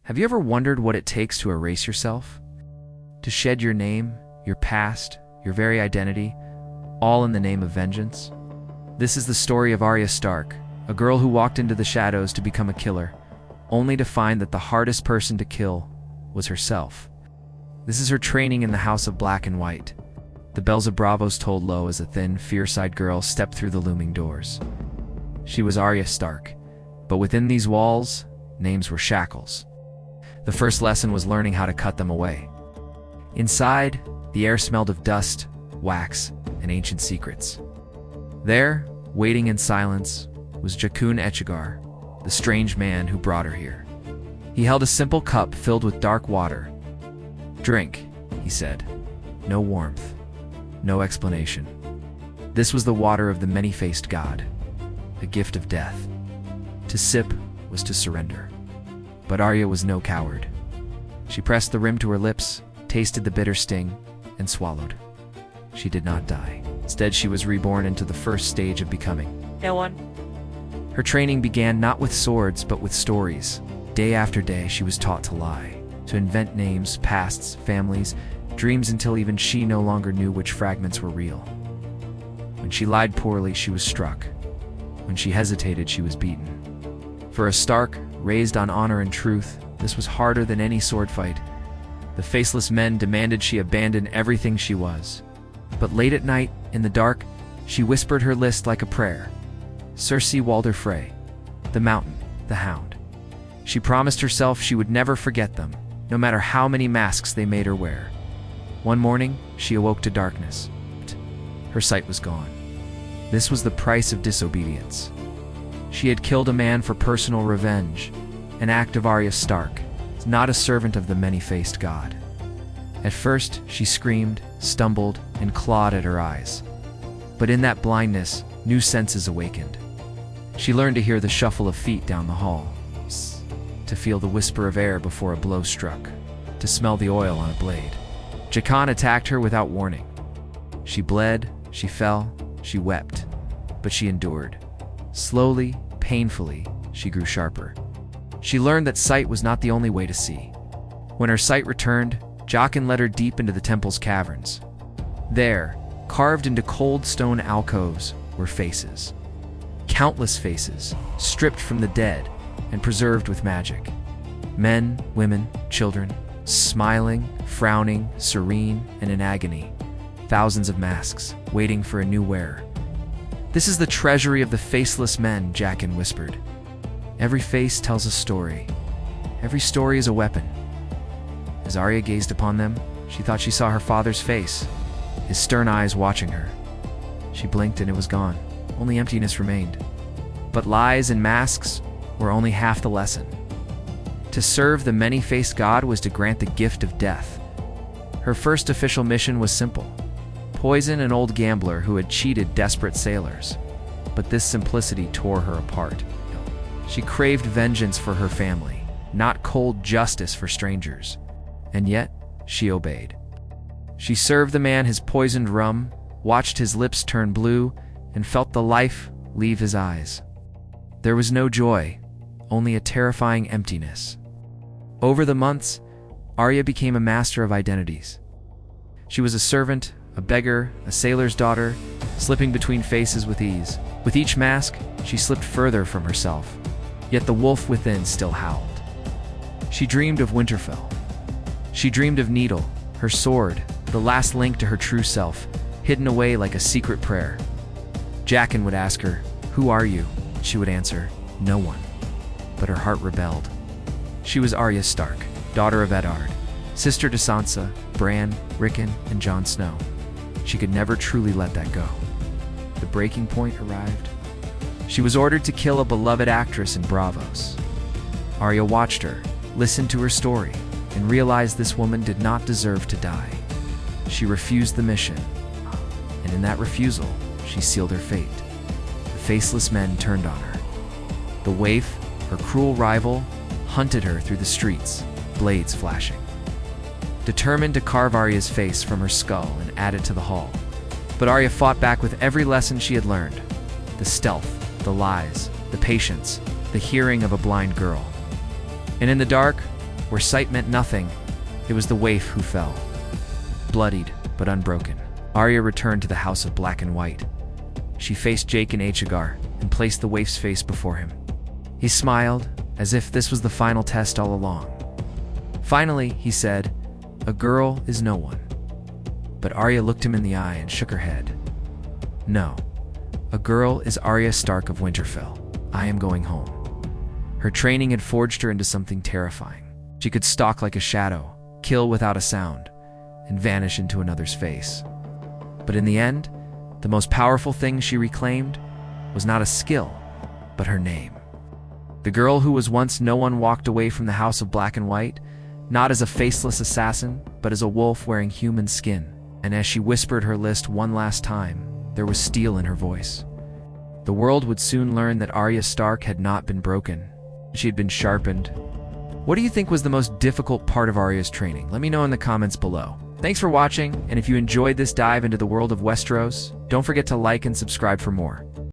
Have you ever wondered what it takes to erase yourself? To shed your name, your past, your very identity, all in the name of vengeance? This is the story of Arya Stark, a girl who walked into the shadows to become a killer, only to find that the hardest person to kill was herself. This is her training in the House of Black and White. The bells of Bravos tolled low as a thin, fierce-eyed girl stepped through the looming doors. She was Arya Stark, but within these walls, names were shackles. The first lesson was learning how to cut them away. Inside, the air smelled of dust, wax, and ancient secrets. There, waiting in silence, was Jakun Echigar, the strange man who brought her here. He held a simple cup filled with dark water. "Drink," he said. No warmth, no explanation. This was the water of the many-faced god, a gift of death. To sip was to surrender. But Arya was no coward. She pressed the rim to her lips, tasted the bitter sting, and swallowed. She did not die. Instead, she was reborn into the first stage of becoming. No one. Her training began not with swords, but with stories. Day after day, she was taught to lie, to invent names, pasts, families, dreams until even she no longer knew which fragments were real. When she lied poorly, she was struck. When she hesitated, she was beaten. For a Stark, raised on honor and truth, this was harder than any sword fight. The faceless men demanded she abandon everything she was. But late at night, in the dark, she whispered her list like a prayer. Cersei Walder Frey, the Mountain, the Hound. She promised herself she would never forget them, no matter how many masks they made her wear. One morning, she awoke to darkness. Her sight was gone. This was the price of disobedience. She had killed a man for personal revenge, an act of Arya Stark, not a servant of the many-faced god. At first, she screamed, stumbled, and clawed at her eyes. But in that blindness, new senses awakened. She learned to hear the shuffle of feet down the hall, to feel the whisper of air before a blow struck, to smell the oil on a blade. Jakun attacked her without warning. She bled, she fell, she wept, but she endured. Slowly, painfully, she grew sharper. She learned that sight was not the only way to see. When her sight returned, Jakun led her deep into the temple's caverns. There, carved into cold stone alcoves, were faces. Countless faces, stripped from the dead and preserved with magic. Men, women, children, smiling, frowning, serene, and in agony. Thousands of masks, waiting for a new wearer. "This is the treasury of the faceless men," Jakun whispered. "Every face tells a story. Every story is a weapon." As Arya gazed upon them, she thought she saw her father's face, his stern eyes watching her. She blinked and it was gone. Only emptiness remained. But lies and masks were only half the lesson. To serve the many-faced god was to grant the gift of death. Her first official mission was simple: poison an old gambler who had cheated desperate sailors. But this simplicity tore her apart. She craved vengeance for her family, not cold justice for strangers. And yet, she obeyed. She served the man his poisoned rum, watched his lips turn blue, and felt the life leave his eyes. There was no joy, only a terrifying emptiness. Over the months, Arya became a master of identities. She was a servant, a beggar, a sailor's daughter, slipping between faces with ease. With each mask, she slipped further from herself, yet the wolf within still howled. She dreamed of Winterfell. She dreamed of Needle, her sword, the last link to her true self, hidden away like a secret prayer. Jakun would ask her, "Who are you?" She would answer, "No one." But her heart rebelled. She was Arya Stark, daughter of Eddard, sister to Sansa, Bran, Rickon, and Jon Snow. She could never truly let that go. The breaking point arrived. She was ordered to kill a beloved actress in Bravos. Arya watched her, listened to her story, and realized this woman did not deserve to die. She refused the mission, and in that refusal, she sealed her fate. The faceless men turned on her. The waif, her cruel rival, hunted her through the streets, blades flashing. Determined to carve Arya's face from her skull and add it to the hall. But Arya fought back with every lesson she had learned. The stealth, the lies, the patience, the hearing of a blind girl. And in the dark, Where sight meant nothing, it was the waif who fell. Bloodied, but unbroken, Arya returned to the house of black and white. She faced Jake and Achagar and placed the waif's face before him. He smiled, as if this was the final test all along. Finally, he said, "A girl is no one." But Arya looked him in the eye and shook her head. "No, a girl is Arya Stark of Winterfell. I am going home." Her training had forged her into something terrifying. She could stalk like a shadow, kill without a sound, and vanish into another's face. But in the end, the most powerful thing she reclaimed was not a skill, but her name. The girl who was once no one walked away from the House of Black and White, not as a faceless assassin, but as a wolf wearing human skin. And as she whispered her list one last time, there was steel in her voice. The world would soon learn that Arya Stark had not been broken. She had been sharpened. What do you think was the most difficult part of Arya's training? Let me know in the comments below. Thanks for watching, and if you enjoyed this dive into the world of Westeros, don't forget to like and subscribe for more.